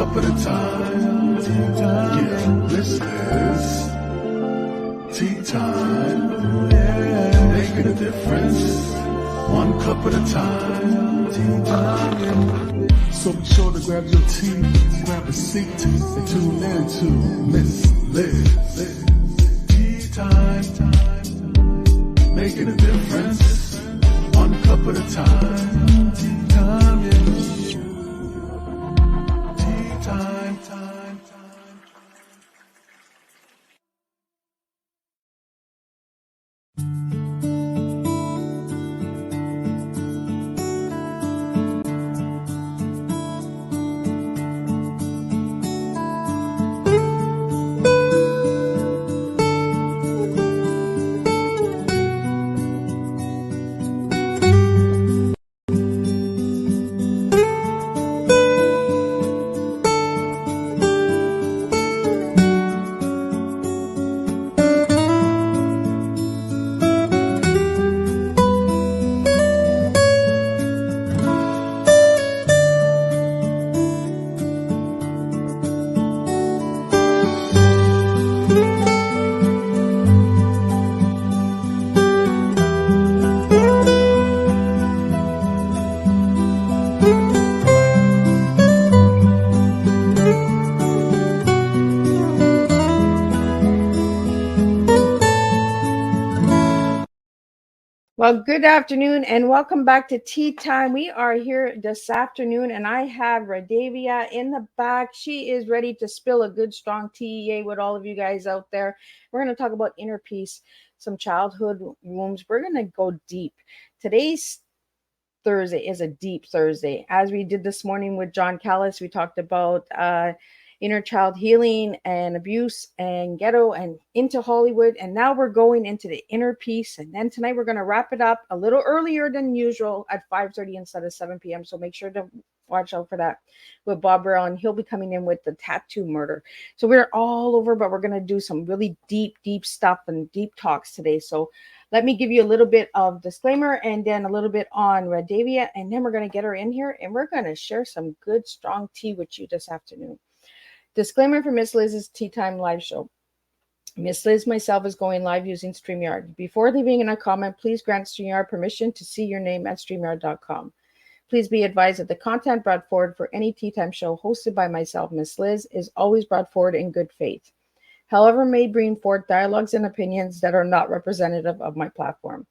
cup at a time. Yeah, this is tea time. Making a difference, one cup at a time. So be sure to grab your tea, grab a seat, and tune in to Miss Liz. Tea time, making a difference, one cup at a time. Tea time, yeah. Tea time, time, time. Well, good afternoon and welcome back to Tea Time. We are here this afternoon and I have Radavie in the back. She is ready to spill a good strong tea. Yay with all of you guys out there. We're going to talk about inner peace, some childhood wounds. We're going to go deep. Today's Thursday is a deep Thursday. As we did this morning with John Callis, we talked about inner child healing and abuse and ghetto and into Hollywood. And now we're going into the inner peace. And then tonight we're going to wrap it up a little earlier than usual at 5:30 instead of 7 p.m. So make sure to watch out for that with Bob Brown. He'll be coming in with the tattoo murder. So we're all over, but we're going to do some really deep stuff and deep talks today. So let me give you a little bit of disclaimer and then a little bit on Radavie, and then we're going to get her in here and we're going to share some good, strong tea with you this afternoon. Disclaimer for Miss Liz's Tea Time live show. Miss Liz myself is going live using StreamYard. Before leaving in a comment, please grant StreamYard permission to see your name at StreamYard.com. Please be advised that the content brought forward for any Tea Time show hosted by myself, Miss Liz, is always brought forward in good faith. However, may bring forth dialogues and opinions that are not representative of my platform.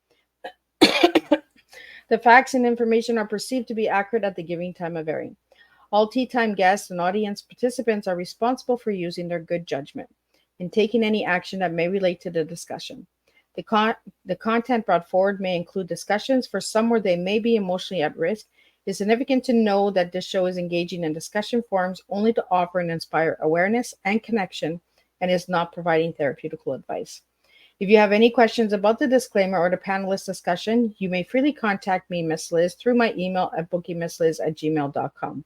The facts and information are perceived to be accurate at the giving time of airing. All Tea Time guests and audience participants are responsible for using their good judgment and taking any action that may relate to the discussion. The content brought forward may include discussions for some where they may be emotionally at risk. It is significant to know that this show is engaging in discussion forums only to offer and inspire awareness and connection and is not providing therapeutical advice. If you have any questions about the disclaimer or the panelist discussion, you may freely contact me, Miss Liz, through my email at bookingmissliz@gmail.com.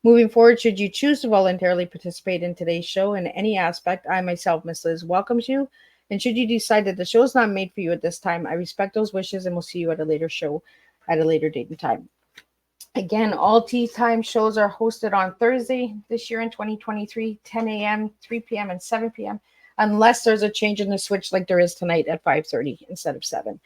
Moving forward, should you choose to voluntarily participate in today's show in any aspect, I myself, Miss Liz, welcomes you. And should you decide that the show is not made for you at this time, I respect those wishes and will see you at a later show at a later date and time. Again, all Tea Time shows are hosted on Thursday this year in 2023, 10 a.m., 3 p.m., and 7 p.m., unless there's a change in the switch like there is tonight at 5:30 instead of 7.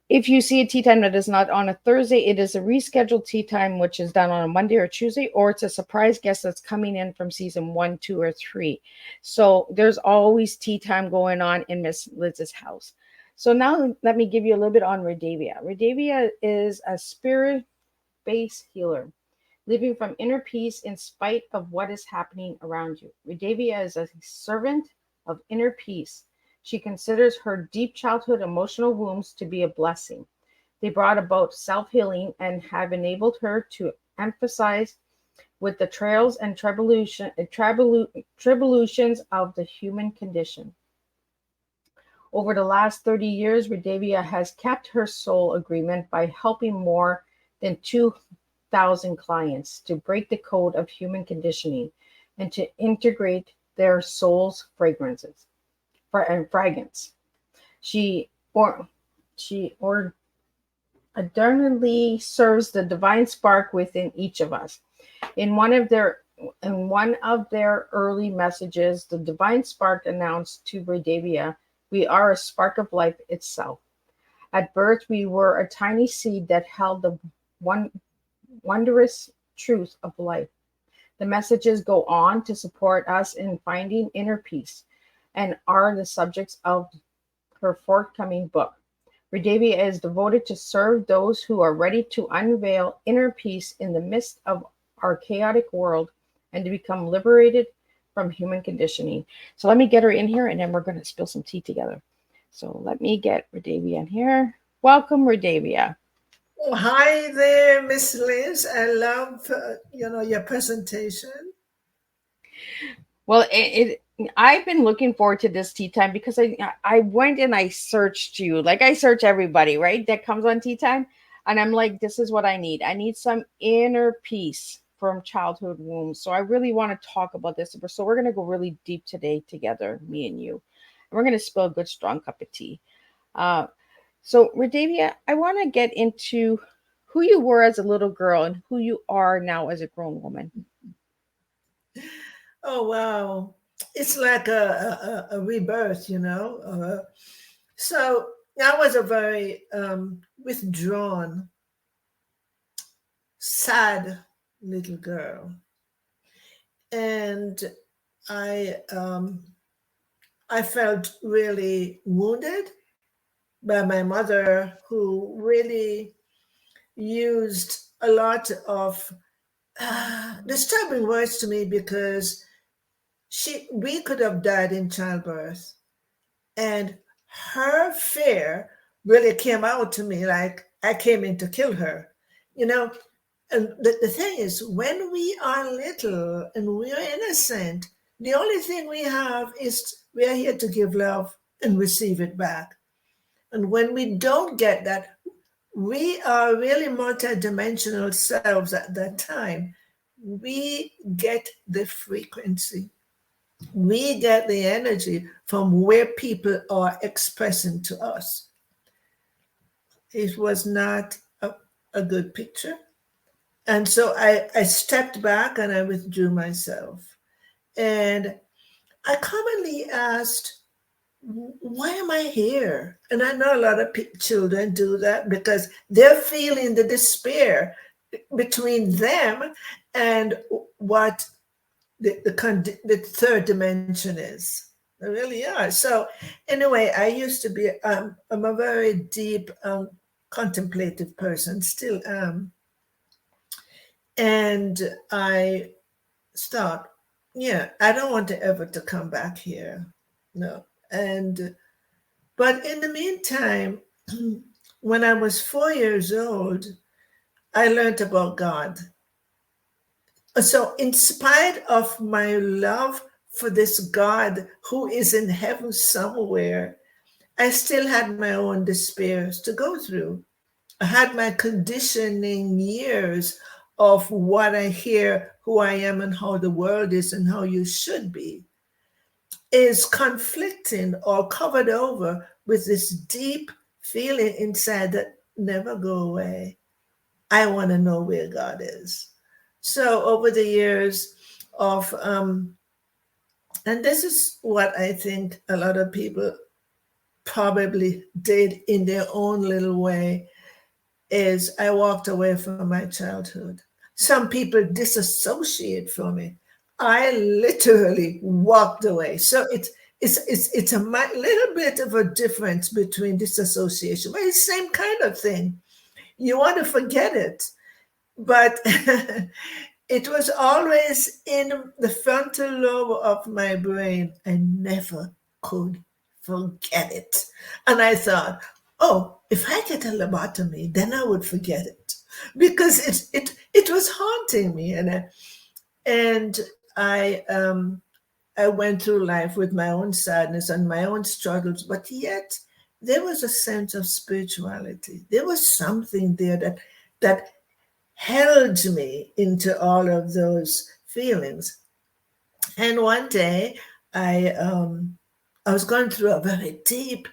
If you see a Tea Time that is not on a Thursday, it is a rescheduled Tea Time, which is done on a Monday or Tuesday, or it's a surprise guest that's coming in from season 1, 2, or 3. So there's always Tea Time going on in Miss Liz's house. So now let me give you a little bit on Radavie. Radavie is a spirit-based healer, living from inner peace in spite of what is happening around you. Radavie is a servant of inner peace. She considers her deep childhood emotional wounds to be a blessing. They brought about self-healing and have enabled her to emphasize with the trials and tribulations of the human condition. Over the last 30 years, Radavie has kept her soul agreement by helping more than 2,000 clients to break the code of human conditioning and to integrate their soul's fragrances. She adornedly serves the divine spark within each of us. In one of their In one of their early messages, the divine spark announced to Radavia, "We are a spark of life itself. At birth, we were a tiny seed that held the one wondrous truth of life." The messages go on to support us in finding inner peace and are the subjects of her forthcoming book. Radavia is devoted to serve those who are ready to unveil inner peace in the midst of our chaotic world and to become liberated from human conditioning. So let me get her in here and then we're going to spill some tea together. So let me get Radavia in here. Welcome, Radavia. Oh, hi there, Miss Liz. I love your presentation. Well, I've been looking forward to this tea time because I went and I searched you like I search everybody, right? That comes on tea time, and I'm like, this is what I need. I need some inner peace from childhood wounds. So I really want to talk about this. So we're gonna go really deep today together, me and you, and we're gonna spill a good strong cup of tea. Uh, so Radavia, I want to get into who you were as a little girl and who you are now as a grown woman. Oh, wow. It's like a rebirth, you know. So I was a very withdrawn, sad little girl. And I, um, I felt really wounded by my mother, who really used a lot of disturbing words to me because we could have died in childbirth, and her fear really came out to me like I came in to kill her, you know. And the thing is, when we are little and we are innocent, the only thing we have is we are here to give love and receive it back. And when we don't get that, we are really multidimensional selves at that time. We get the frequency, we get the energy from where people are expressing to us. It was not a good picture. And so I stepped back and I withdrew myself. And I commonly asked, why am I here? And I know a lot of children do that because they're feeling the despair between them and what the third dimension is. They really are. So anyway, I used to be, I'm a very deep, contemplative person, still am. And I thought, yeah, I don't want to ever to come back here. No. And but in the meantime, when I was 4 years old, I learned about God. So in spite of my love for this God who is in heaven somewhere, I still had my own despairs to go through. I had my conditioning years of what I hear, who I am, and how the world is, and how you should be, is conflicting or covered over with this deep feeling inside that never go away. I want to know where God is. So over the years of, and this is what I think a lot of people probably did in their own little way, is I walked away from my childhood. Some people disassociate from it. I literally walked away. So it's a little bit of a difference between disassociation, but it's the same kind of thing. You want to forget it, but it was always in the frontal lobe of my brain. I never could forget it. And I thought, oh, if I get a lobotomy, then I would forget it because it was haunting me, and I went through life with my own sadness and my own struggles, but yet there was a sense of spirituality. There was something there that held me into all of those feelings. And one day, I I was going through a very deep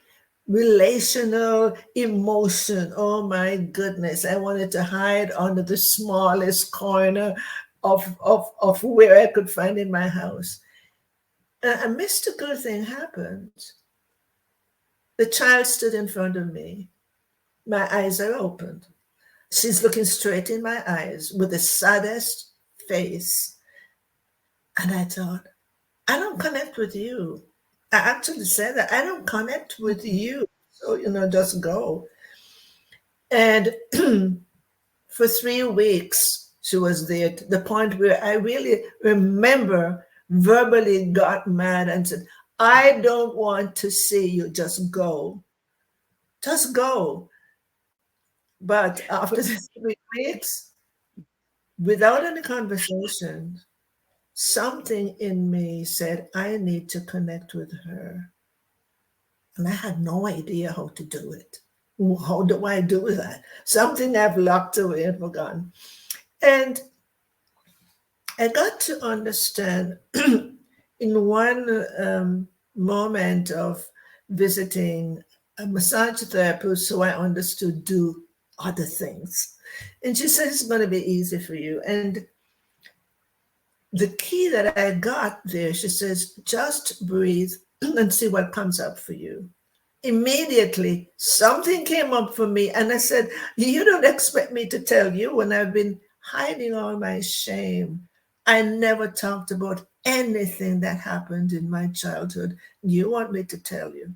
relational emotion. Oh my goodness. I wanted to hide under the smallest corner of where I could find in my house. A mystical thing happened. The child stood in front of me. My eyes are opened. She's looking straight in my eyes with the saddest face. And I thought, I don't connect with you. I actually said that I don't connect with you. So, just go. And for 3 weeks, she was there to the point where I really remember verbally got mad and said, I don't want to see you. Just go. Just go. But after the 3 weeks, without any conversation, something in me said, I need to connect with her. And I had no idea how to do it. How do I do that? Something I've locked away and forgotten. And I got to understand in one moment of visiting a massage therapist who I understood do other things. And she said, it's going to be easy for you. And the key that I got there, she says, just breathe and see what comes up for you. Immediately, something came up for me. And I said, you don't expect me to tell you when I've been hiding all my shame. I never talked about anything that happened in my childhood. You want me to tell you?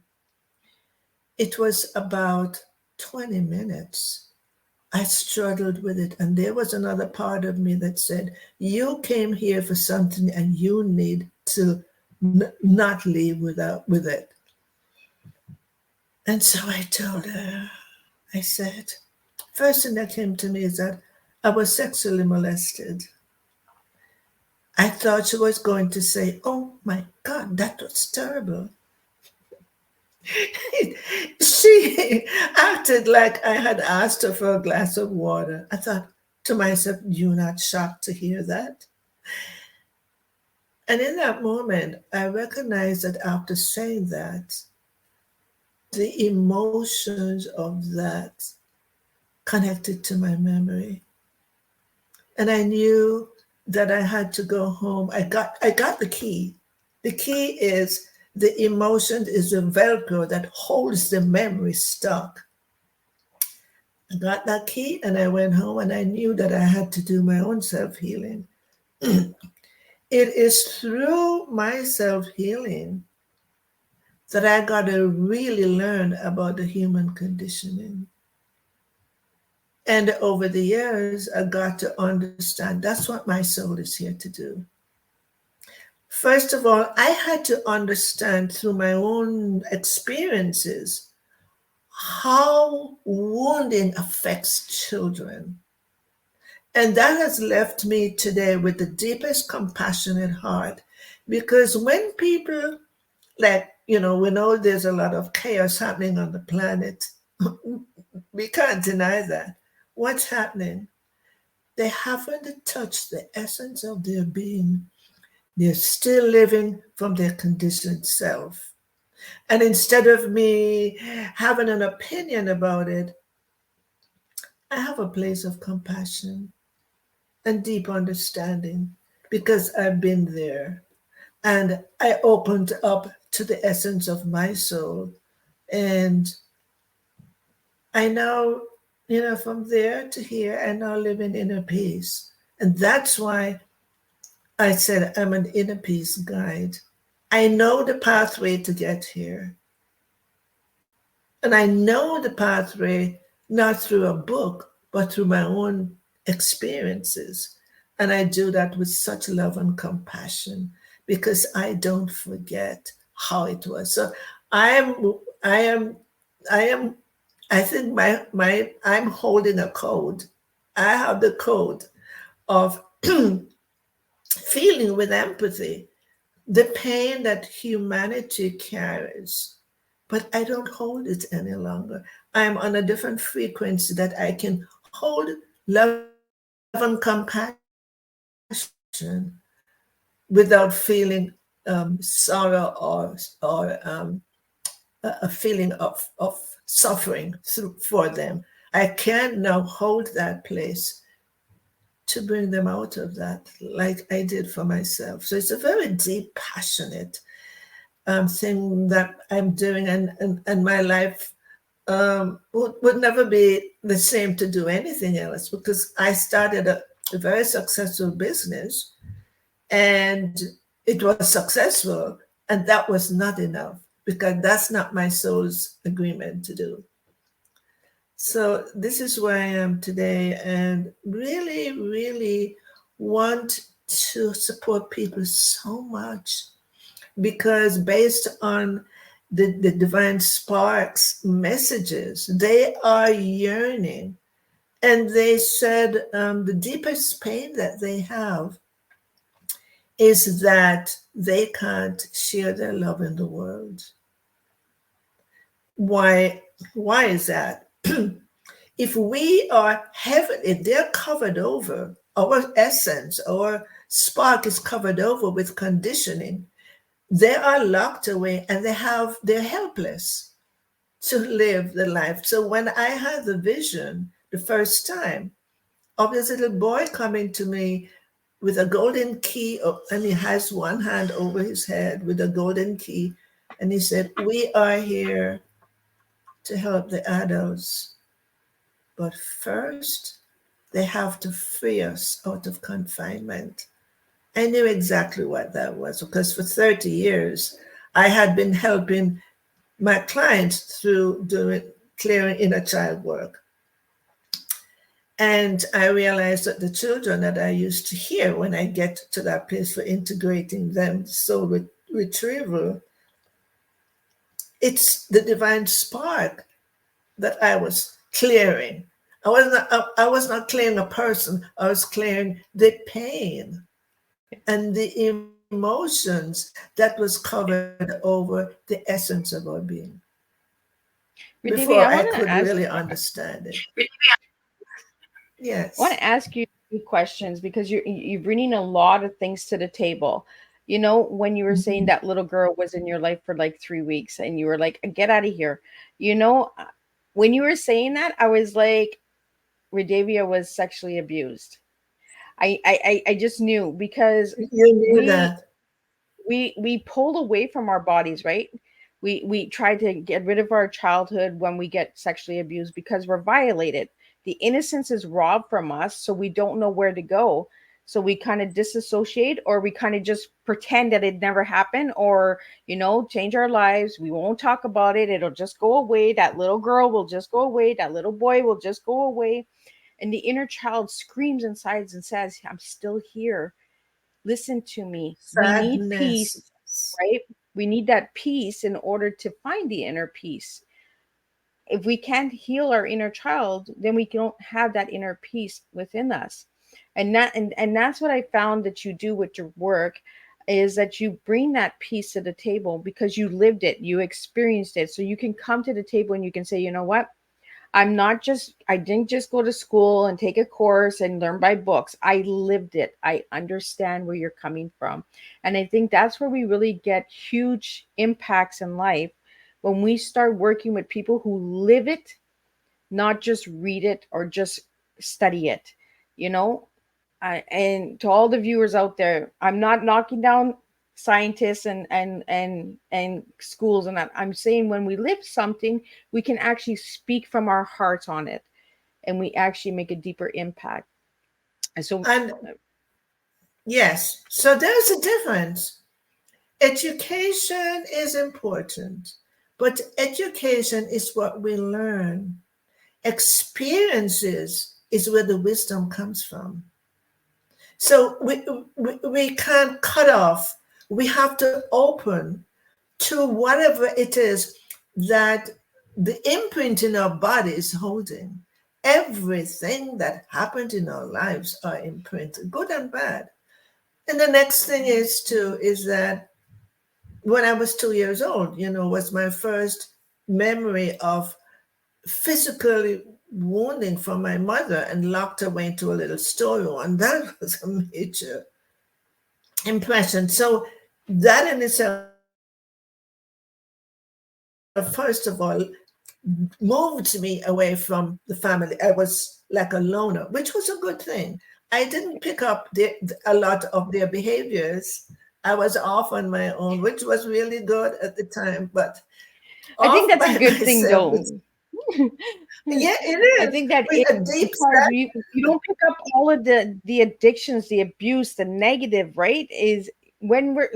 It was about 20 minutes. I struggled with it. And there was another part of me that said, you came here for something and you need to not leave with it. And so I told her, I said, first thing that came to me is that I was sexually molested. I thought she was going to say, oh my God, that was terrible. She acted like I had asked her for a glass of water. I thought to myself, you're not shocked to hear that? And in that moment, I recognized that after saying that, the emotions of that connected to my memory. And I knew that I had to go home. I got the key. The key is the emotion is the Velcro that holds the memory stuck. I got that key and I went home and I knew that I had to do my own self-healing. It is through my self-healing that I got to really learn about the human conditioning. And over the years, I got to understand that's what my soul is here to do. First of all, I had to understand through my own experiences how wounding affects children. And that has left me today with the deepest compassionate heart. Because when people, we know there's a lot of chaos happening on the planet. We can't deny that. What's happening? They haven't touched the essence of their being. They're still living from their conditioned self. And instead of me having an opinion about it, I have a place of compassion and deep understanding because I've been there. And I opened up to the essence of my soul. And I now, from there to here, I now live in inner peace. And that's why I said I'm an inner peace guide. I know the pathway to get here. And I know the pathway not through a book, but through my own experiences. And I do that with such love and compassion because I don't forget how it was. So I think I'm holding a code. I have the code of feeling with empathy the pain that humanity carries, but I don't hold it any longer. I'm on a different frequency that I can hold love and compassion without feeling sorrow or a feeling of suffering for them. I can now hold that place to bring them out of that, like I did for myself. So it's a very deep, passionate thing that I'm doing, and my life would never be the same to do anything else, because I started a very successful business, and it was successful, and that was not enough, because that's not my soul's agreement to do. So this is where I am today, and really, really want to support people so much, because based on the divine sparks messages, they are yearning. And they said the deepest pain that they have is that they can't share their love in the world. Why? Why is that? If we are heaven, if they're covered over, our essence, our spark is covered over with conditioning, they are locked away, and they're helpless to live the life. So when I had the vision the first time of this little boy coming to me with a golden key, and he has one hand over his head with a golden key, and he said, "We are here to help the adults, but first they have to free us out of confinement." I knew exactly what that was, because for 30 years I had been helping my clients through doing clearing inner child work. And I realized that the children that I used to hear when I get to that place for integrating them, soul retrieval, it's the divine spark that I was clearing. I was not clearing a person, I was clearing the pain and the emotions that was covered over the essence of our being Radavie, before I I want to could ask really understand it. I want Yes. to ask you a few questions, because you're bringing a lot of things to the table. You know, when you were saying Mhm. that little girl was in your life for like 3 weeks, and you were like, "Get out of here," you know, when you were saying that, I was like, Radavia was sexually abused. I just knew, because You knew we that. we pulled away from our bodies, right? We try to get rid of our childhood when we get sexually abused, because we're violated. The innocence is robbed from us, so we don't know where to go. So we kind of disassociate, or we kind of just pretend that it never happened, or change our lives. We won't talk about it. It'll just go away. That little girl will just go away. That little boy will just go away. And the inner child screams inside and says, "I'm still here. Listen to me. We need peace." Sadness. Right? We need that peace in order to find the inner peace. If we can't heal our inner child, then we don't have that inner peace within us. And that's what I found that you do with your work, is that you bring that peace to the table, because you lived it, you experienced it. So you can come to the table and you can say, "You know what? I didn't just go to school and take a course and learn by books. I lived it. I understand where you're coming from." And I think that's where we really get huge impacts in life, when we start working with people who live it, not just read it or just study it. You know, and to all the viewers out there, I'm not knocking down scientists and schools and that. I'm saying when we live something, we can actually speak from our hearts on it, and we actually make a deeper impact. And so, And yes, so there's a difference. Education is important, but education is what we learn. Experiences is where the wisdom comes from. So we can't cut off. We have to open to whatever it is that the imprint in our body is holding. Everything that happened in our lives are imprinted, good and bad. And the next thing is that when I was 2 years old, was my first memory of physically wounding from my mother and locked away into a little storeroom. And that was a major impression. So that in itself, first of all, moved me away from the family. I was like a loner, which was a good thing. I didn't pick up a lot of their behaviors. I was off on my own, which was really good at the time, but I think off that's a by good thing, myself. though. Yeah, it I is. think that With it, a deep because set. you don't pick up all of the addictions, the abuse, the negative, right? Is when we're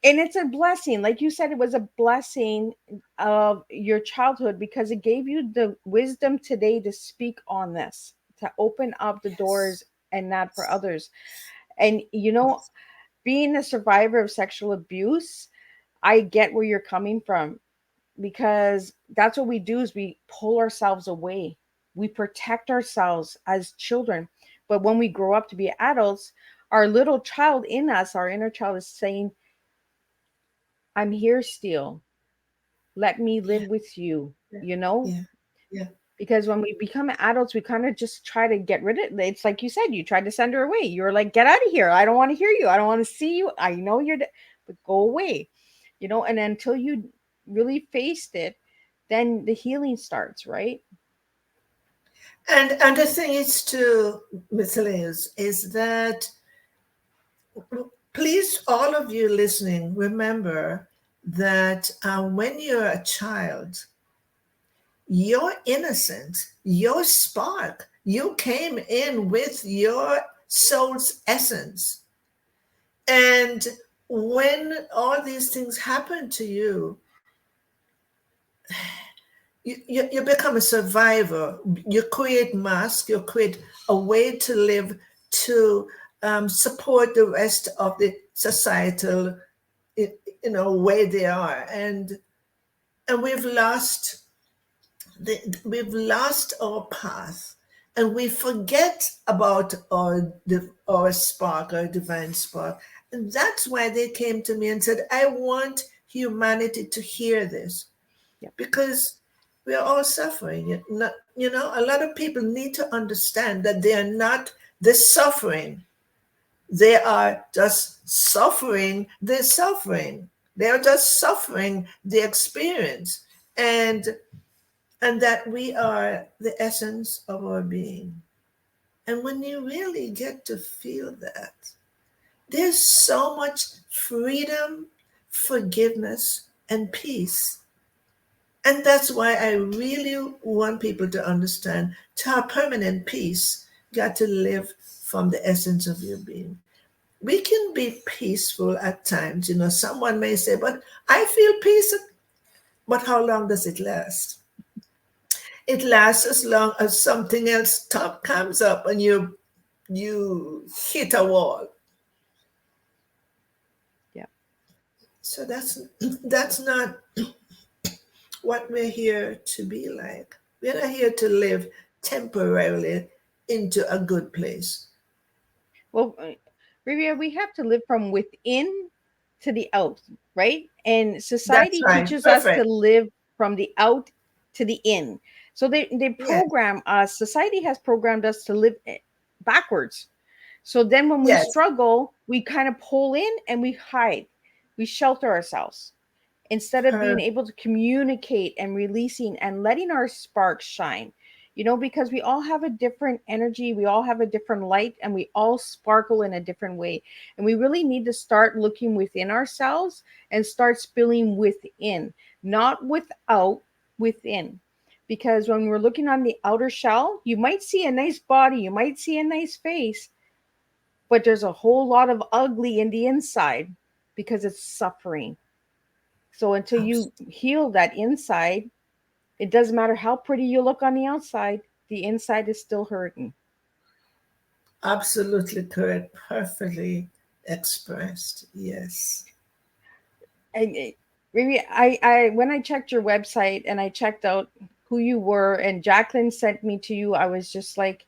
and it's a blessing. Like you said, it was a blessing of your childhood because it gave you the wisdom today to speak on this, to open up the Yes. doors and that for others. And being a survivor of sexual abuse, I get where you're coming from because that's what we do is we pull ourselves away. We protect ourselves as children. But when we grow up to be adults, our little child in us, our inner child is saying, I'm here still. Let me live Yeah, with you, yeah, you know? yeah, yeah. Because when we become adults, we kind of just try to get rid of it. It's like you said, you tried to send her away. You were like, get out of here. I don't want to hear you. I don't want to see you. I know but go away, and until you really faced it, then the healing starts, right? And the thing is to miscellaneous is that please, all of you listening, remember that when you're a child, your innocence, your spark, you came in with your soul's essence. And when all these things happen to you, you become a survivor. You create masks, you create a way to live to support the rest of the societal way they are. And we've lost our path, and we forget about our spark, our divine spark. And that's why they came to me and said, I want humanity to hear this, Yep. because we're all suffering. A lot of people need to understand that they are not the suffering. They are just suffering the suffering. They are just suffering the experience. And that we are the essence of our being. And when you really get to feel that, there's so much freedom, forgiveness, and peace. And that's why I really want people to understand, to have permanent peace, you got to live from the essence of your being. We can be peaceful at times. Someone may say, but I feel peace. But how long does it last? It lasts as long as something else top comes up and you hit a wall. Yeah. So that's not what we're here to be like. We're not here to live temporarily into a good place. Well, Rivia, we have to live from within to the out, right? And That's society right. teaches us to Perfect. live from the out to the in. So they Yes. program us, society has programmed us to live backwards. So then when we Yes. struggle, we kind of pull in and we hide, we shelter ourselves instead of being Per- able to communicate and releasing and letting our sparks shine, because we all have a different energy, we all have a different light, and we all sparkle in a different way. And we really need to start looking within ourselves and start spilling within, not without, within. Because when we're looking on the outer shell, you might see a nice body, you might see a nice face, but there's a whole lot of ugly in the inside because it's suffering. So until abs- you heal that inside, it doesn't matter how pretty you look on the outside, the inside is still hurting. Absolutely correct. Perfectly expressed. Yes. And maybe I when I checked your website and I checked out who you were and Jacqueline sent me to you, I was just like,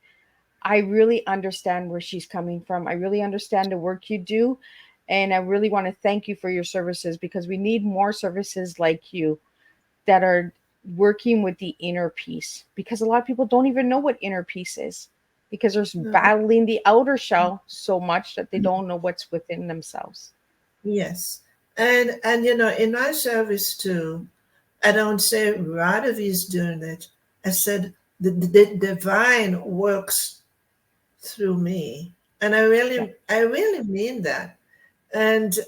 I really understand where she's coming from. I really understand the work you do. And I really want to thank you for your services because we need more services like you that are working with the inner peace, because a lot of people don't even know what inner peace is because they're No. battling the outer shell so much that they don't know what's within themselves. Yes. And in my service too, I don't say Radavie is doing it. I said the divine works through me. And Yeah. I really mean that. And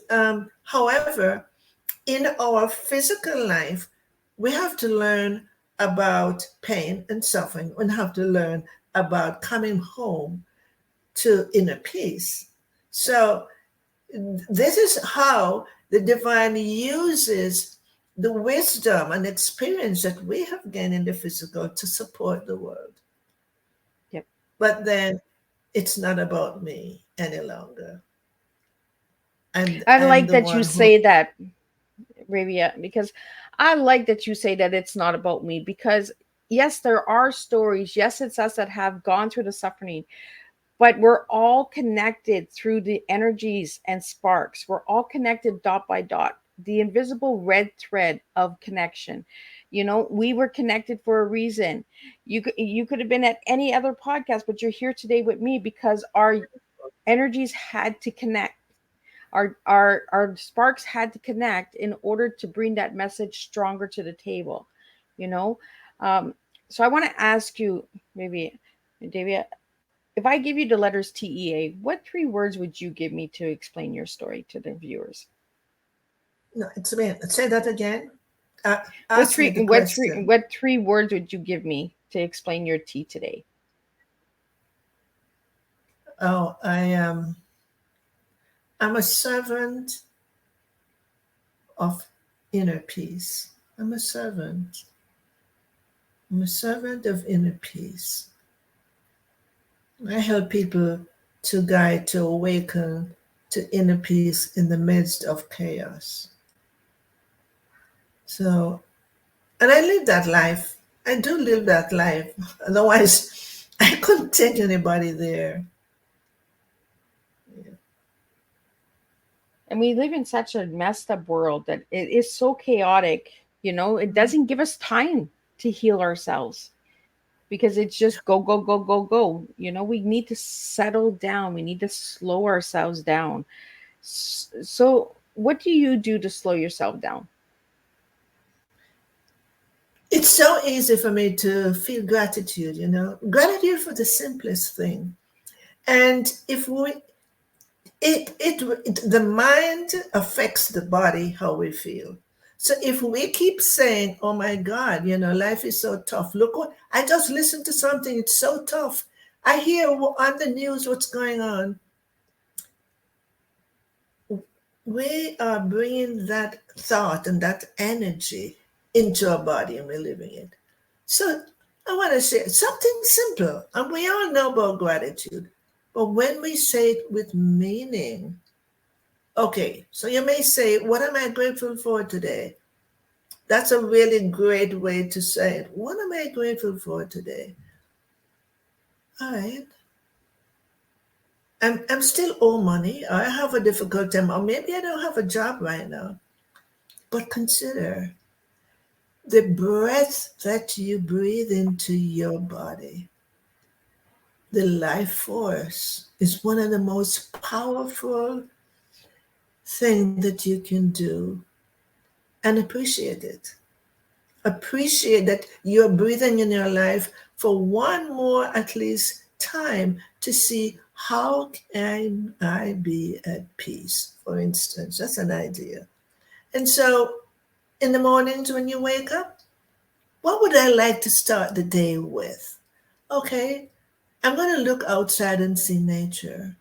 however, in our physical life, we have to learn about pain and suffering. We have to learn about coming home to inner peace. So, this is how the divine uses the wisdom and experience that we have gained in the physical to support the world. Yep. But then it's not about me any longer. I I'm like the that you one who. say that, Ravia, because I like that you say that it's not about me. Because yes, there are stories. Yes, it's us that have gone through the suffering, but we're all connected through the energies and sparks. We're all connected dot by dot, the invisible red thread of connection. We were connected for a reason. You could have been at any other podcast, but you're here today with me because our energies had to connect. Our sparks had to connect in order to bring that message stronger to the table. You know, um, so I want to ask you, maybe, Davia, if I give you the letters TEA, what three words would you give me to explain your story to the viewers? No, it's me. Say that again. What Ask me three the what three question. what three words would you give me to explain your tea today? Oh, I'm a servant of inner peace. I'm a servant. I'm a servant of inner peace. I help people to guide, to awaken to inner peace in the midst of chaos. So, and I live that life. I do live that life. Otherwise, I couldn't take anybody there. And we live in such a messed up world that it is so chaotic. It doesn't give us time to heal ourselves because it's just go, go, go, go, go. We need to settle down. We need to slow ourselves down. So, what do you do to slow yourself down? It's so easy for me to feel gratitude, gratitude for the simplest thing. And if we, it the mind affects the body how we feel. So if we keep saying, "Oh my God, life is so tough," look what I just listened to something. It's so tough. I hear on the news what's going on. We are bringing that thought and that energy into our body, and we're living it. So I want to say something simple, and we all know about gratitude, but when we say it with meaning. Okay, so you may say, "What am I grateful for today?" That's a really great way to say it. What am I grateful for today? All right. I'm still owe money. I have a difficult time, or maybe I don't have a job right now. But consider the breath that you breathe into your body. The life force is one of the most powerful things that you can do, and appreciate it. Appreciate that you're breathing in your life for one more at least time to see how can I be at peace, for instance. That's an idea. And so in the mornings when you wake up, what would I like to start the day with? Okay, I'm going to look outside and see nature.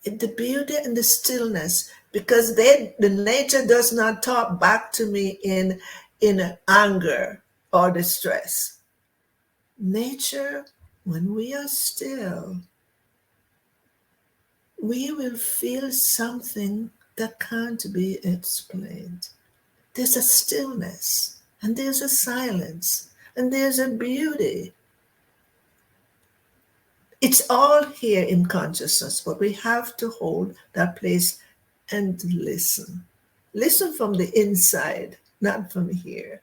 The beauty and the stillness, because the nature does not talk back to me in anger or distress. Nature, when we are still, we will feel something that can't be explained. There's a stillness, and there's a silence, and there's a beauty. It's all here in consciousness, but we have to hold that place and listen. Listen from the inside, not from here.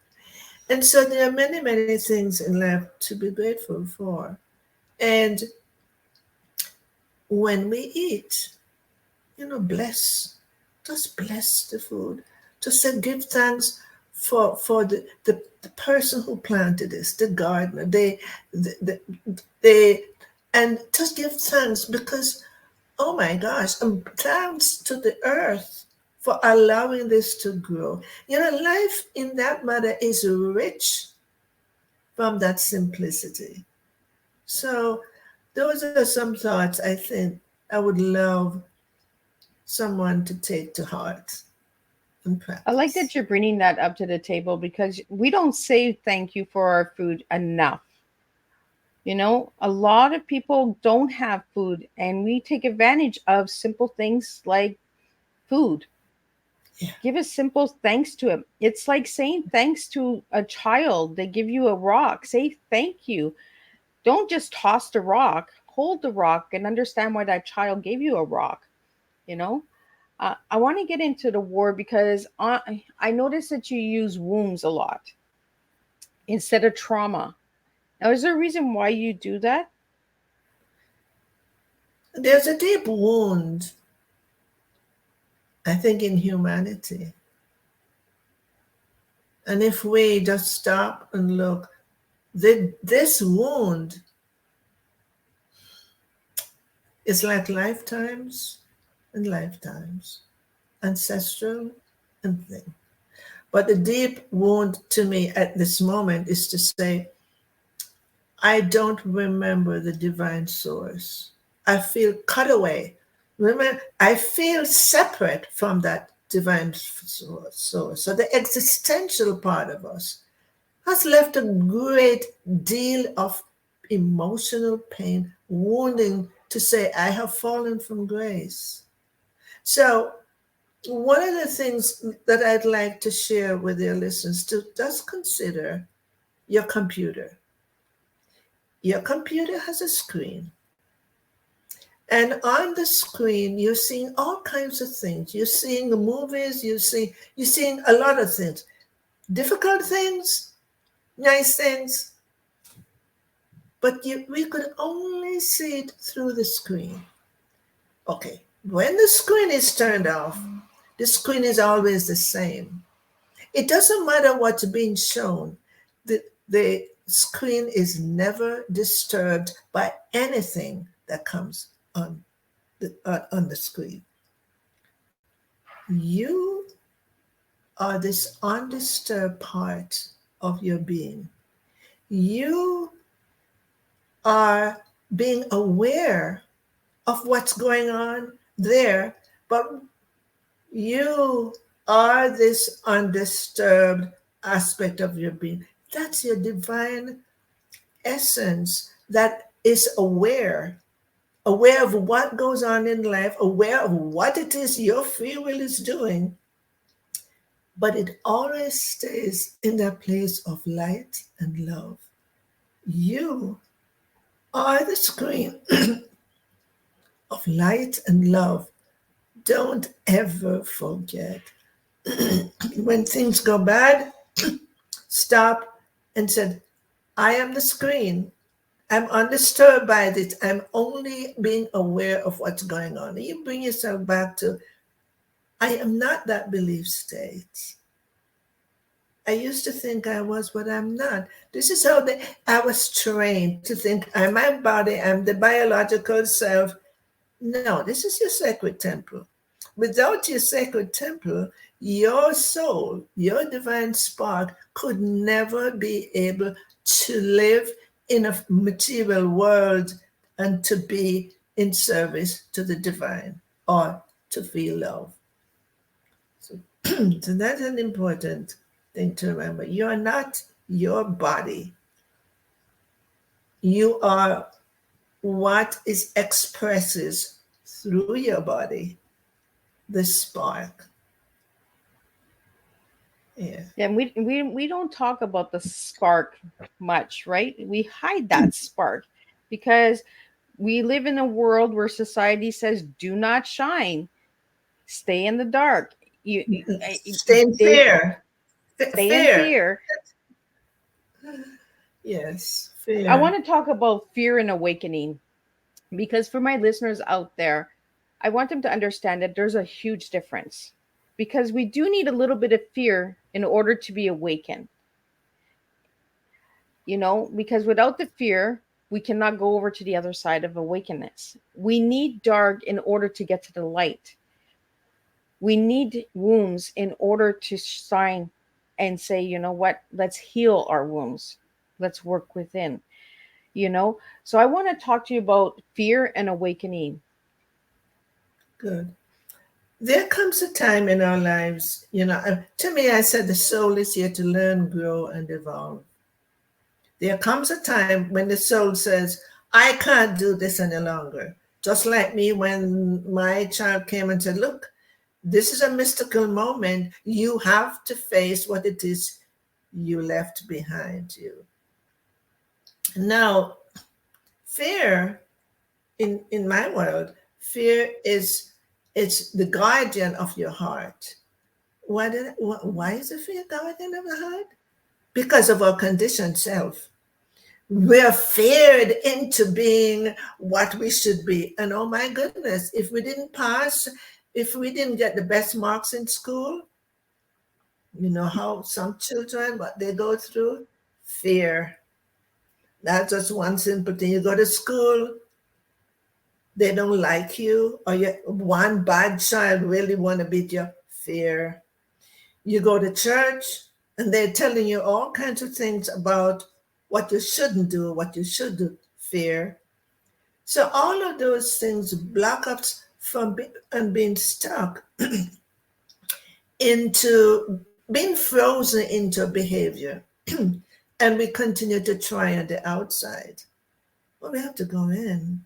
And so there are many, many things in life to be grateful for. And when we eat, bless, just bless the food. Just say, give thanks for the person who planted this, the gardener, the and just give thanks because, oh my gosh, thanks to the earth for allowing this to grow. Life in that matter is rich from that simplicity. So, those are some thoughts I think I would love someone to take to heart and I like practice. that you're bringing that up to the table because we don't say thank you for our food enough. A lot of people don't have food, and we take advantage of simple things like food. Yeah. Give a simple thanks to it. It's like saying thanks to a child. They give you a rock. Say thank you. Don't just toss the rock. Hold the rock and understand why that child gave you a rock. You know, I want to get into the war because I notice that you use wounds a lot instead of trauma. Now, is there a reason why you do that? There's a deep wound, I think, in humanity. And if we just stop and look, this wound is like lifetimes and lifetimes, ancestral and thing. But the deep wound to me at this moment is to say, I don't remember the divine source. I feel cut away. Remember, I feel separate from that divine source. So the existential part of us has left a great deal of emotional pain, wounding to say, I have fallen from grace. So, one of the things that I'd like to share with your listeners to just consider your computer. Your computer has a screen, and on the screen, you're seeing all kinds of things. You're seeing the movies, you're seeing a lot of things, difficult things, nice things, but we could only see it through the screen. Okay, when the screen is turned off, the screen is always the same. It doesn't matter what's being shown. The screen is never disturbed by anything that comes on the screen. You are this undisturbed part of your being. You are being aware of what's going on there, but you are this undisturbed aspect of your being. That's your divine essence that is aware of what goes on in life, aware of what it is your free will is doing, but it always stays in that place of light and love. You are the screen of light and love. Don't ever forget. When things go bad, stop and said, I am the screen. I'm undisturbed by it. I'm only being aware of what's going on. And you bring yourself back to, I am not that belief state. I used to think I was, but I'm not. This is how I was trained to think I'm my body, I'm the biological self. No, this is your sacred temple. Without your sacred temple, your soul, your divine spark could never be able to live in a material world and to be in service to the divine or to feel love. So, so that's an important thing to remember. You're not your body. You are what is expresses through your body the spark. Yeah. Yeah, and we don't talk about the spark much, right? We hide that spark because we live in a world where society says do not shine, stay in the dark. Stay in They fear. stay in Fear. fear. Yes, I fear. want to talk about fear and awakening because for my listeners out there, I want them to understand that there's a huge difference because we do need a little bit of fear in order to be awakened, because without the fear, we cannot go over to the other side of awakeness. We need dark in order to get to the light. We need wounds in order to shine and say, you know what, let's heal our wounds. Let's work within, you know. So I want to talk to you about fear and awakening. Good. There comes a time in our lives, to me, I said the soul is here to learn, grow, and evolve. There comes a time when the soul says, I can't do this any longer. Just like me when my child came and said, look, this is a mystical moment. You have to face what it is you left behind you. Now, fear in my world, fear is it's the guardian of your heart. Why is the fear guardian of the heart? Because of our conditioned self. We're feared into being what we should be. And oh my goodness, if we didn't pass, if we didn't get the best marks in school, you know how some children, what they go through? Fear. That's just one simple thing. You go to school, they don't like you, or one bad child really want to beat you. Fear. You go to church, and they're telling you all kinds of things about what you shouldn't do, what you should do. Fear. So all of those things block us from being stuck into being frozen into behavior. And we continue to try on the outside. Well, we have to go in.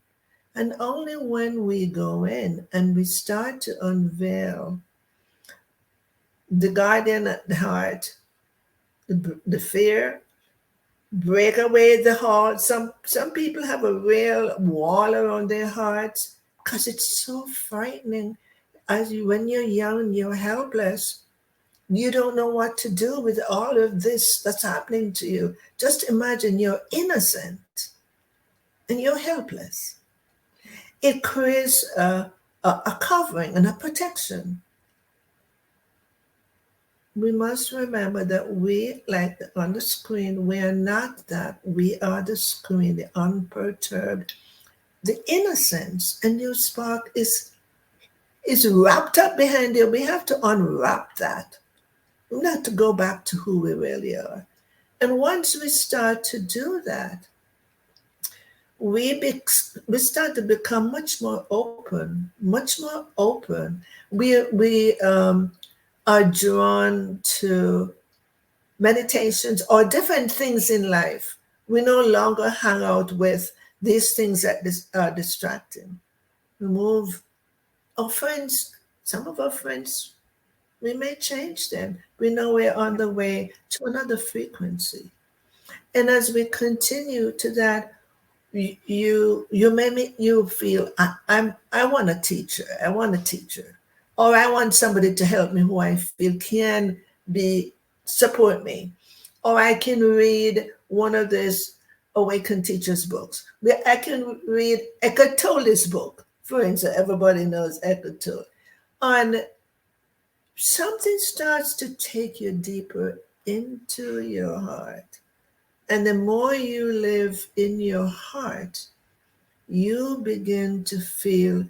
And only when we go in and we start to unveil the guardian at the heart, the fear, break away the heart. Some people have a real wall around their hearts because it's so frightening. When you're young, you're helpless. You don't know what to do with all of this that's happening to you. Just imagine you're innocent and you're helpless. It creates a covering and a protection. We must remember that we, like on the screen, we are not that. We are the screen, the unperturbed, the innocence. And your spark is wrapped up behind you. We have to unwrap that. We have to go back to who we really are. And once we start to do that, we start to become much more open, much more open. We are drawn to meditations or different things in life. We no longer hang out with these things that are distracting. We move our friends, some of our friends, we may change them. We know we're on the way to another frequency. And as we continue to that, you feel I want a teacher. I want a teacher. Or I want somebody to help me who I feel can support me. Or I can read one of these Awakened Teachers books. I can read Eckhart Tolle's book. For instance, everybody knows Eckhart Tolle. And something starts to take you deeper into your heart. And the more you live in your heart, you begin to feel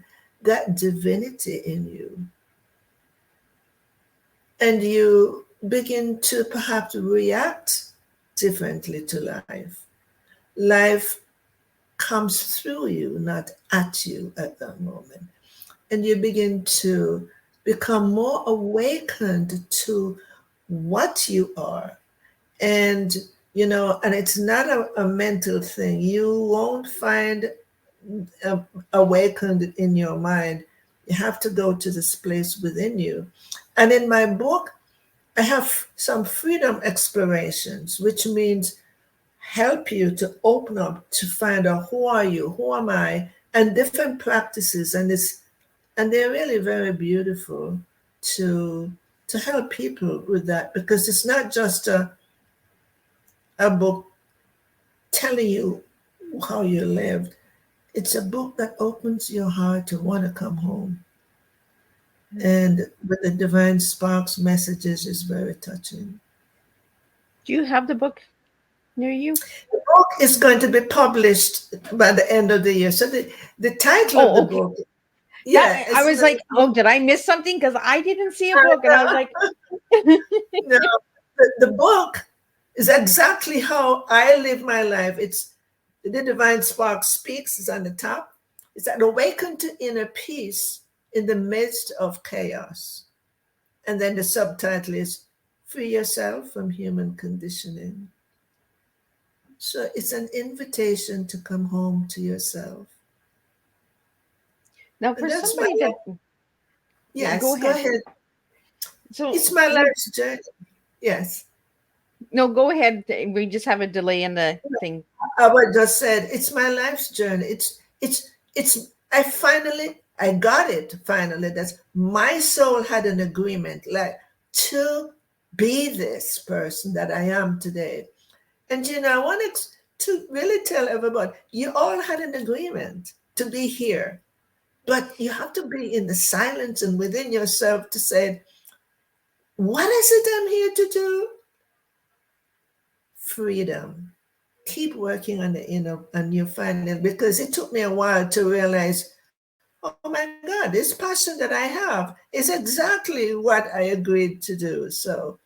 that divinity in you. And you begin to perhaps react differently to life. Life comes through you, not at you at that moment. And you begin to become more awakened to what you are. And, and it's not a mental thing. You won't find awakened in your mind. You have to go to this place within you. And in my book, I have some freedom explorations, which means help you to open up, to find out who are you, who am I, and different practices. And they're really very beautiful to help people with that, because it's not just a book telling you how you lived. It's a book that opens your heart to want to come home. And with the Divine Sparks messages is very touching. Do you have the book? near you? The book is going to be published by the end of the year. So the title of the Oh, okay. book, That yeah, I it's was like, oh, did I miss something? Because I didn't see a book, and I was uh, like, no, the book is exactly how I live my life. It's the Divine Spark Speaks is on the top. It's that awaken to inner peace in the midst of chaos. And then the subtitle is Free Yourself from Human Conditioning. So it's an invitation to come home to yourself. now And for that's my somebody that, life. yeah, go Yes, go ahead. ahead. It's So my no, life's journey. Yes. no, go ahead. We just have a delay in the thing. I would just said it's my life's journey. It's I got it finally. That my soul had an agreement, like to be this person that I am today. And I wanted to really tell everybody, you all had an agreement to be here. But you have to be in the silence and within yourself to say, what is it I'm here to do? Freedom. Keep working on the inner and you find it, because it took me a while to realize, oh my God, this passion that I have is exactly what I agreed to do. So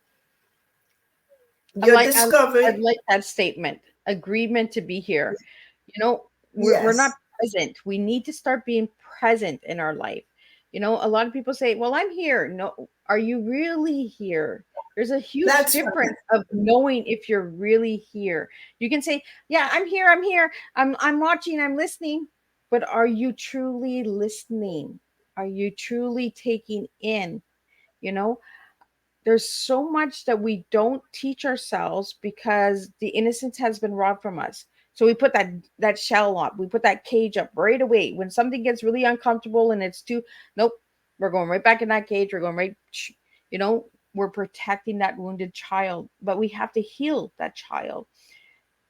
I your like I, I discovery, like that statement. Agreement to be here. You know, we're not yes, present. We need to start being present in our life. A lot of people say, "Well, I'm here." No, are you really here? There's a huge that's right. difference of knowing if you're really here. You can say, "Yeah, I'm here. I'm here. I'm watching. I'm listening." But are you truly listening? Are you truly taking in? You know, there's so much that we don't teach ourselves because the innocence has been robbed from us. So we put that shell up, we put that cage up right away. When something gets really uncomfortable and it's too, nope, we're going right back in that cage. We're going right, you know, we're protecting that wounded child, but we have to heal that child.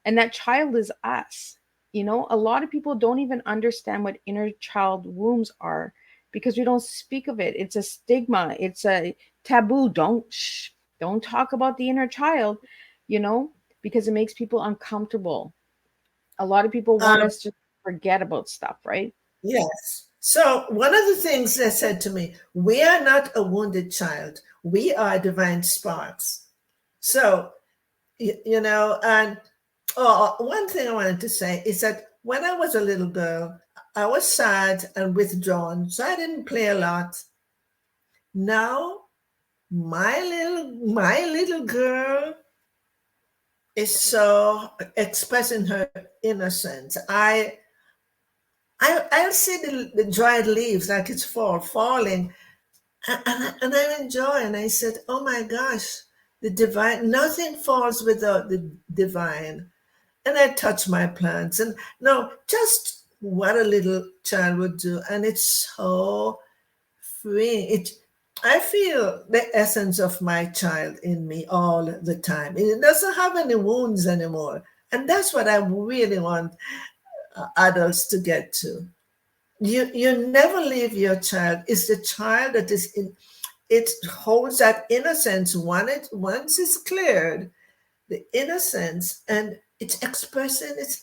And that child is us. A lot of people don't even understand what inner child wounds are because we don't speak of it. It's a stigma, it's a taboo. Don't talk about the inner child, you know, because it makes people uncomfortable. A lot of people want Um, us to forget about stuff, right? yes. So one of the things they said to me, we are not a wounded child. We are divine sparks. So, and one thing I wanted to say is that when I was a little girl, I was sad and withdrawn, so I didn't play a lot. Now, my little girl is so expressing her innocence. I'll see the dried leaves like it's falling, and I enjoy. And I said, "Oh my gosh, the divine! Nothing falls without the divine." And I touch my plants, and no, just what a little child would do, and it's so freeing. I feel the essence of my child in me all the time. It doesn't have any wounds anymore, and that's what I really want adults to get to. You never leave your child. It's the child that is in. It holds that innocence once it's cleared, the innocence, and it's expressing its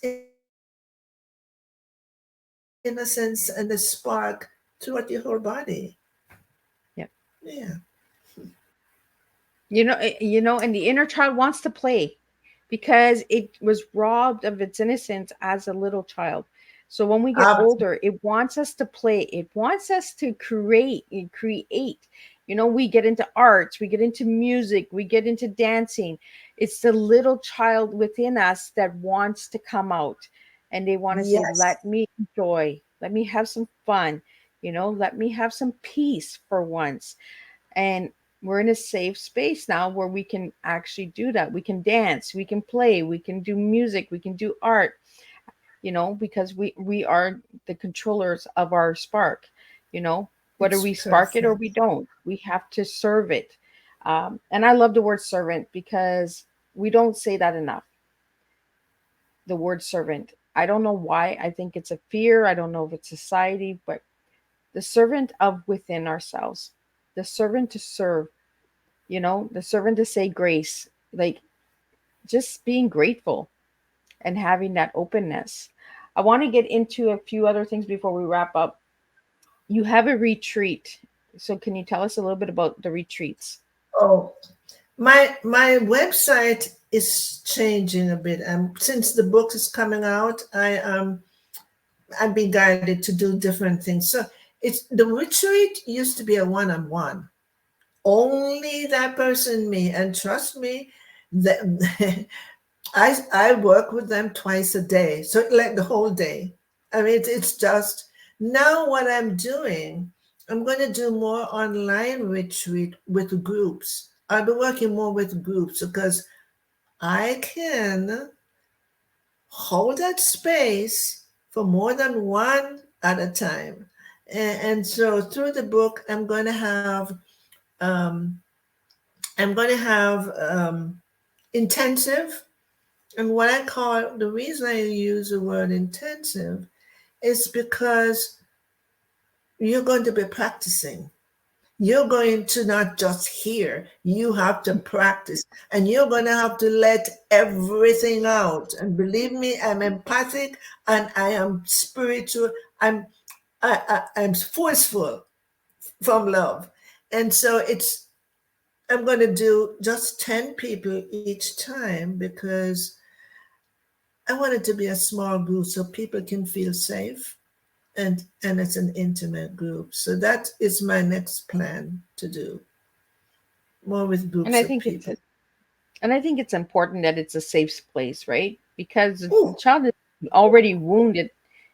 innocence and the spark throughout your whole body. Yeah. Yeah. And the inner child wants to play because it was robbed of its innocence as a little child. So when we get Absolutely. older, it wants us to play. It wants us to create and create. We get into arts, we get into music, we get into dancing. It's the little child within us that wants to come out, and they want to say, Yes. let me enjoy, let me have some fun, let me have some peace for once. And we're in a safe space now where we can actually do that. We can dance, we can play, we can do music, we can do art, because we are the controllers of our spark, you know, whether It's we spark it or perfect. we don't, we have to serve it. And I love the word servant because we don't say that enough. The word servant. I don't know why. I think it's a fear. I don't know if it's society, but the servant of within ourselves, the servant to serve, the servant to say grace, like just being grateful and having that openness. I want to get into a few other things before we wrap up. You have a retreat. So can you tell us a little bit about the retreats? Oh, my website is changing a bit. Since the book is coming out, I've been guided to do different things. So it's the retreat used to be a one-on-one, only that person, me, and trust me, that I work with them twice a day, so like the whole day. I mean, it's just now what I'm doing. I'm going to do more online retreat with groups. I'll be working more with groups because I can hold that space for more than one at a time. And so through the book, um, I'm going to have intensive. And what I call the reason I use the word intensive is because you're going to be practicing. You're going to not just hear, you have to practice, and you're going to have to let everything out. And believe me, I'm empathic and I am spiritual. I'm forceful from love. And so I'm going to do just 10 people each time because I want it to be a small group so people can feel safe, and it's an intimate group. So that is my next plan to do more with And groups I of think people. it's important that it's a safe place, right? Because the Oh, child is already wounded,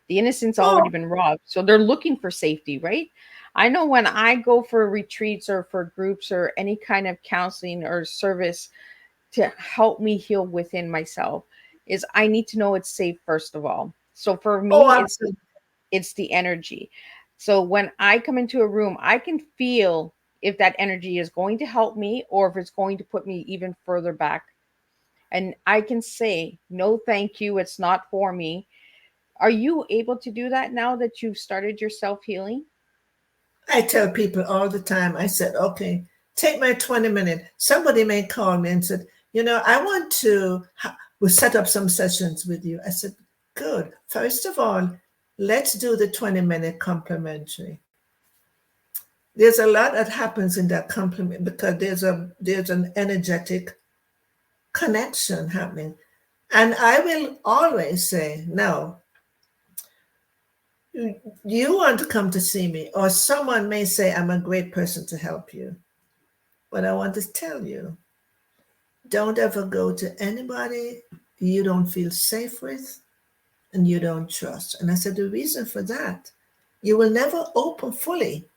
the innocent's already oh, been robbed. So they're looking for safety, right? I know when I go for retreats or for groups or any kind of counseling or service to help me heal within myself is I need to know it's safe first of all. So for oh, me, absolutely. it's the energy. So when I come into a room, I can feel if that energy is going to help me or if it's going to put me even further back. And I can say, no, thank you. It's not for me. Are you able to do that now that you've started your self healing? I tell people all the time, I said, okay, take my 20 minutes. Somebody may call me and said, I want to, we'll set up some sessions with you. I said, good. First of all, let's do the 20-minute complimentary. There's a lot that happens in that compliment because there's an energetic connection happening. And I will always say, no, you want to come to see me, or someone may say, I'm a great person to help you. But I want to tell you, don't ever go to anybody you don't feel safe with and you don't trust. And I said, the reason for that, you will never open fully.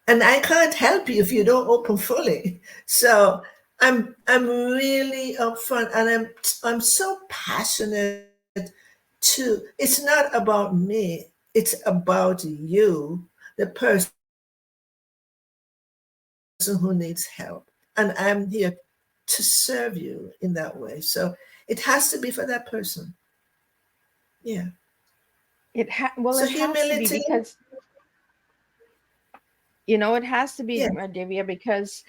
And I can't help you if you don't open fully. So I'm really upfront, and I'm so passionate to. It's not about me. It's about you, the person who needs help, and I'm here to serve you in that way. So it has to be for that person. Yeah. So Well, it has to humility. be because it has to Yeah. be, Divya, because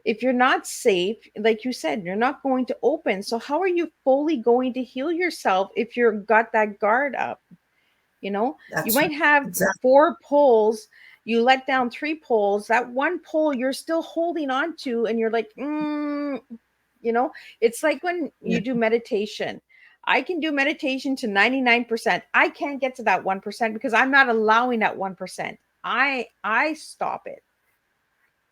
if you're not safe, like you said, you're not going to open. So how are you fully going to heal yourself if you've got that guard up? You That's right. might have Exactly. 4 poles, you let down 3 poles, that one pole you're still holding on to, and you're like, you know, it's like when Yeah. you do meditation. I can do meditation to 99%. I can't get to that 1% because I'm not allowing that 1%. I stop it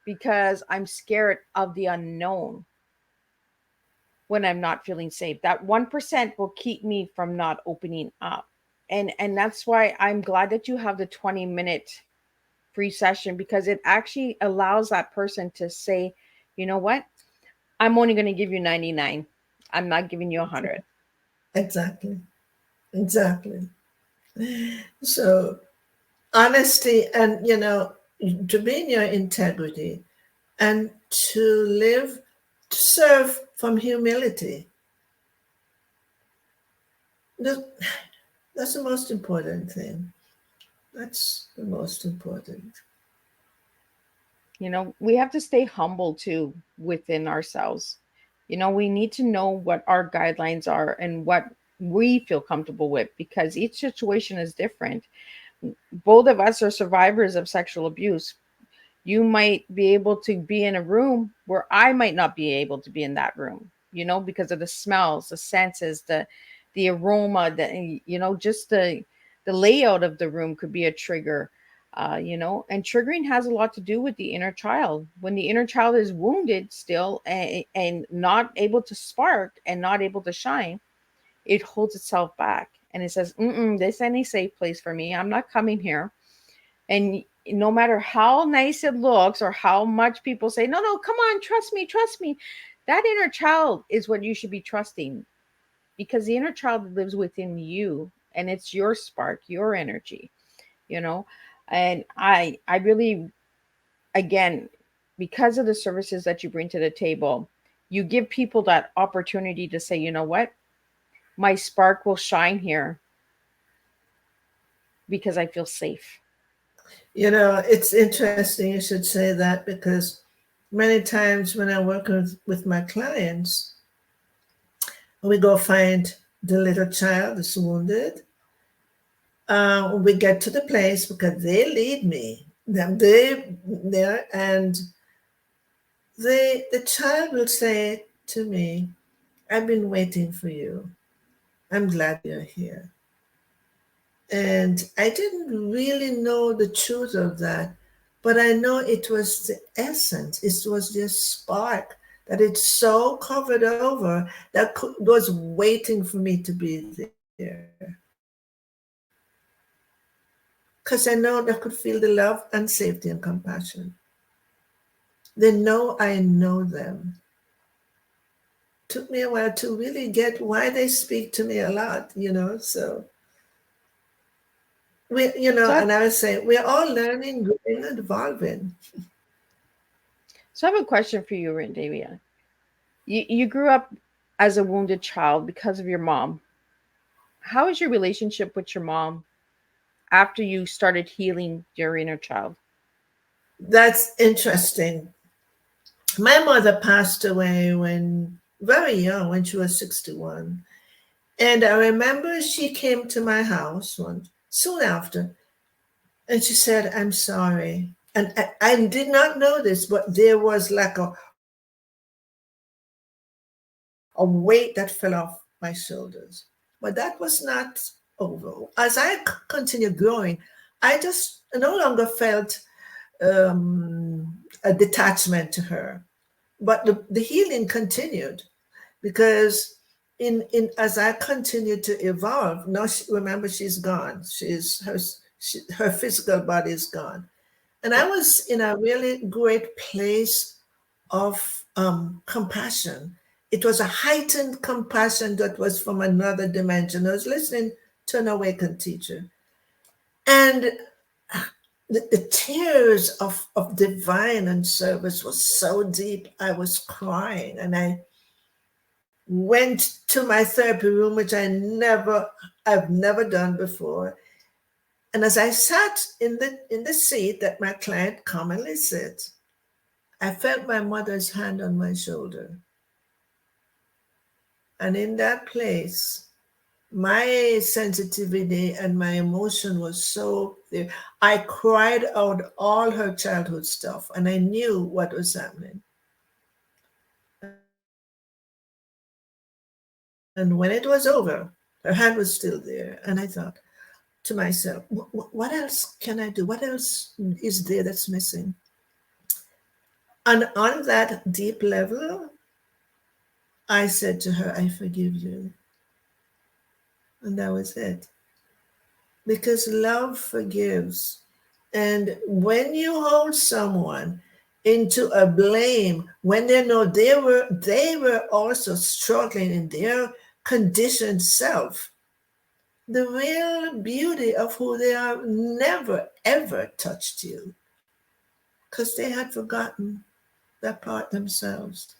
because I'm scared of the unknown when I'm not feeling safe. That 1% will keep me from not opening up. And that's why I'm glad that you have the 20-minute free session, because it actually allows that person to say, you know what? I'm only going to give you 99. I'm not giving you 100. Exactly. Exactly. So honesty, and to be in your integrity, and to live, to serve from humility. That- That's the most important thing. That's the most important. We have to stay humble too within ourselves. We need to know what our guidelines are and what we feel comfortable with, because each situation is different. Both of us are survivors of sexual abuse. You might be able to be in a room where I might not be able to be in that room, because of the smells, the senses, the aroma, just the layout of the room could be a trigger. And triggering has a lot to do with the inner child. When the inner child is wounded still, and not able to spark and not able to shine, it holds itself back and it says, this ain't a safe place for me. I'm not coming here. And no matter how nice it looks or how much people say, no, no, come on, trust me, that inner child is what you should be trusting, because the inner child lives within you and it's your spark, your energy, you know. And I really, again, because of the services that you bring to the table, you give people that opportunity to say, you know what, my spark will shine here because I feel safe. It's interesting you should say that, because many times when I work with my clients, we go find the little child that's wounded. We get to the place because they lead me. They there, and the child will say to me, "I've been waiting for you. I'm glad you're here." And I didn't really know the truth of that, but I know it was the essence. It was just spark that it's so covered over that was waiting for me to be there. Because I know they could feel the love and safety and compassion. They know I know them. Took me a while to really get why they speak to me a lot, so So I, and I would say we're all learning, growing, and evolving. so I have a question for you, Rindavia. You grew up as a wounded child because of your mom. How is your relationship with your mom after you started healing your inner child? That's interesting. My mother passed away when very young, when she was 61. And I remember she came to my house soon after, and she said, "I'm sorry." And I did not know this, but there was like a weight that fell off my shoulders. But that was not over. As I continued growing, I just no longer felt a detachment to her. But the healing continued, because in as I continued to evolve, now remember, she's gone. Her physical body is gone, and I was in a really great place of compassion. It was a heightened compassion that was from another dimension. I was listening to an awakened teacher, and the tears of divine and service was so deep. I was crying, and I went to my therapy room, which I've never done before. And as I sat in the seat that my client commonly sits, I felt my mother's hand on my shoulder. And in that place, my sensitivity and my emotion was so there. I cried out all her childhood stuff, and I knew what was happening. And when it was over, her hand was still there. And I thought to myself, what else can I do? What else is there that's missing? And on that deep level, I said to her, "I forgive you." And that was it. Because love forgives. And when you hold someone into a blame, when they know they were also struggling in their conditioned self, the real beauty of who they are never ever touched you, because they had forgotten that part themselves.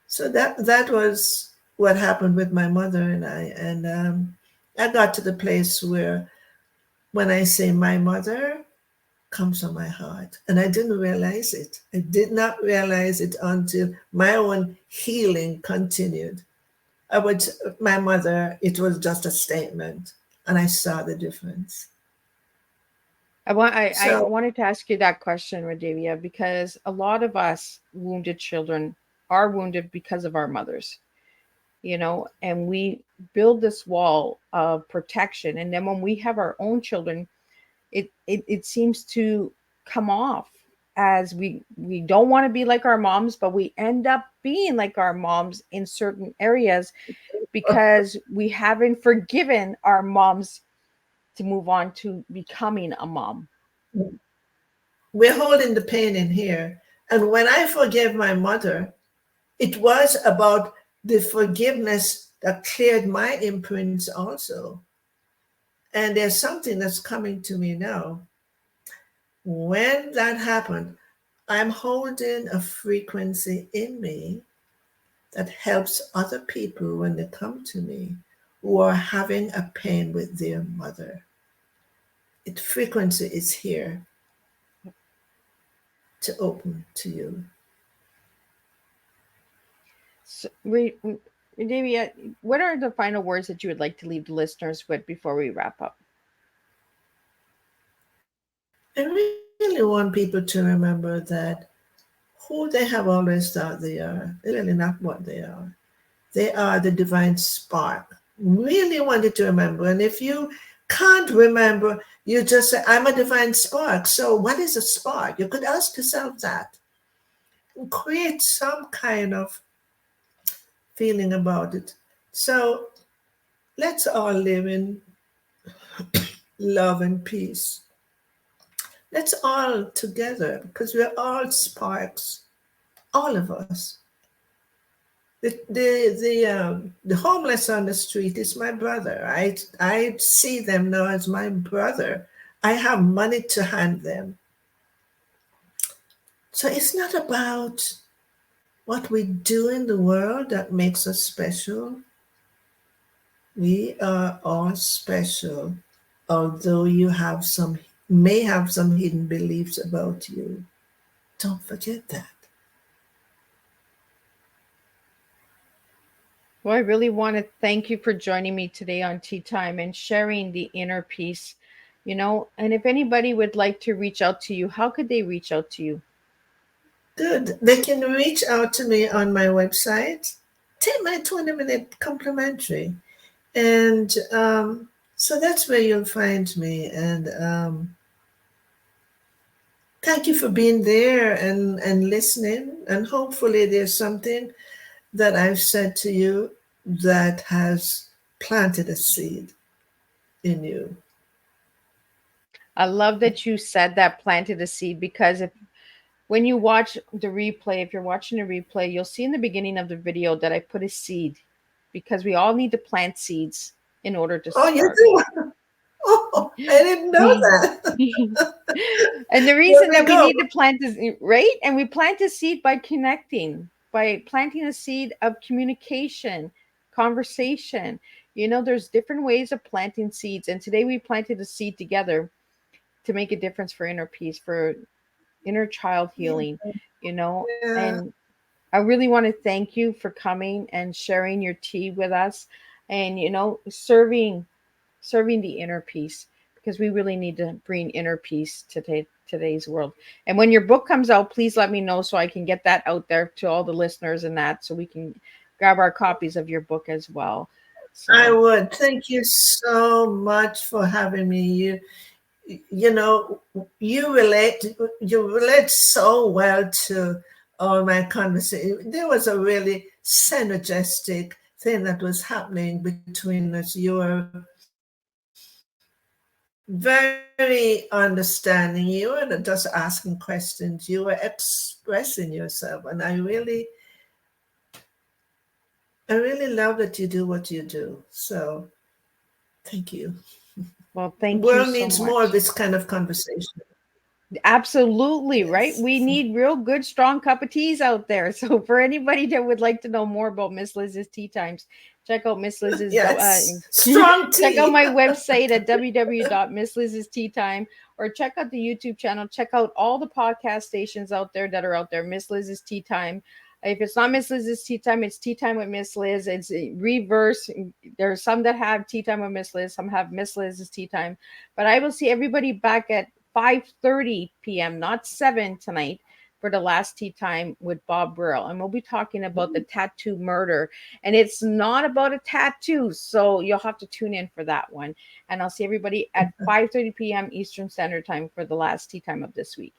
So that was what happened with my mother and I. And I got to the place where, when I say my mother, comes from my heart. And I didn't realize it. I did not realize it until my own healing continued. I would, my mother, it was just a statement, and I saw the difference. I So, wanted to ask you that question, Radavia, because a lot of us wounded children are wounded because of our mothers, and we build this wall of protection. And then when we have our own children, it seems to come off as we don't want to be like our moms, but we end up being like our moms in certain areas because we haven't forgiven our moms to move on to becoming a mom. we're holding the pain in here. And when I forgave my mother, it was about the forgiveness that cleared my imprints also. And there's something that's coming to me now. When that happened, I'm holding a frequency in me that helps other people when they come to me who are having a pain with their mother. It frequency is here to open to you. So, Davia, what are the final words that you would like to leave the listeners with before we wrap up? I really want people to remember that who they have always thought they are, they're really not what they are. They are the divine spark. Really want you to remember. And if you can't remember, you just say, I'm a divine spark. So, what is a spark? You could ask yourself that. Create some kind of feeling about it. So, let's all live in love and peace. Let's all together, because we're all sparks, all of us. The homeless on the street is my brother. I see them now as my brother. I have money to hand them. So it's not about what we do in the world that makes us special. We are all special, although you may have some hidden beliefs about you. Don't forget that. Well, I really want to thank you for joining me today on Tea Time and sharing the inner peace, And if anybody would like to reach out to you, how could they reach out to you? Good. They can reach out to me on my website. Take my 20-minute complimentary. And so that's where you'll find me. And thank you for being there and listening. And hopefully there's something that I've said to you that has planted a seed in you. I love that you said that, planted a seed, because when you watch the replay, if you're watching a replay, you'll see in the beginning of the video that I put a seed, because we all need to plant seeds in order to Oh, you start. do? Oh, I didn't know that. And the There reason we that we go. need to plant is right, and we plant a seed by connecting, by planting a seed of communication, conversation. There's different ways of planting seeds, and today we planted a seed together to make a difference for inner peace, for inner child healing, Yeah. and I really want to thank you for coming and sharing your tea with us, and serving the inner peace, because we really need to bring inner peace to today's world. And when your book comes out, please let me know so I can get that out there to all the listeners, and that so we can grab our copies of your book as well. I So would. Thank you so much for having me. You know, you relate so well to all my conversation. There was a really synergistic thing that was happening between us. You were very understanding. You weren't just asking questions. You were expressing yourself, and I really love that you do what you do. So thank you. well, The thank you world so needs more of much. this kind of conversation. Absolutely, right? Yes. We need real good, strong cup of teas out there. So for anybody that would like to know more about Miss Liz's tea times, check out Miss Liz's Yes. Strong check out tea. my website at www.missliz's or check out the YouTube channel. Check out all the podcast stations out there that are out there. Miss Liz's Tea Time. If it's not Miss Liz's Tea Time, it's Tea Time with Miss Liz. It's reverse. There are some that have Tea Time with Miss Liz, some have Miss Liz's Tea Time. But I will see everybody back at 5:30 p.m., not 7 tonight, for the last tea time with Bob Burrell. And we'll be talking about the tattoo murder. And it's not about a tattoo. So you'll have to tune in for that one. And I'll see everybody at 5:30 p.m. Eastern Standard Time for the last tea time of this week.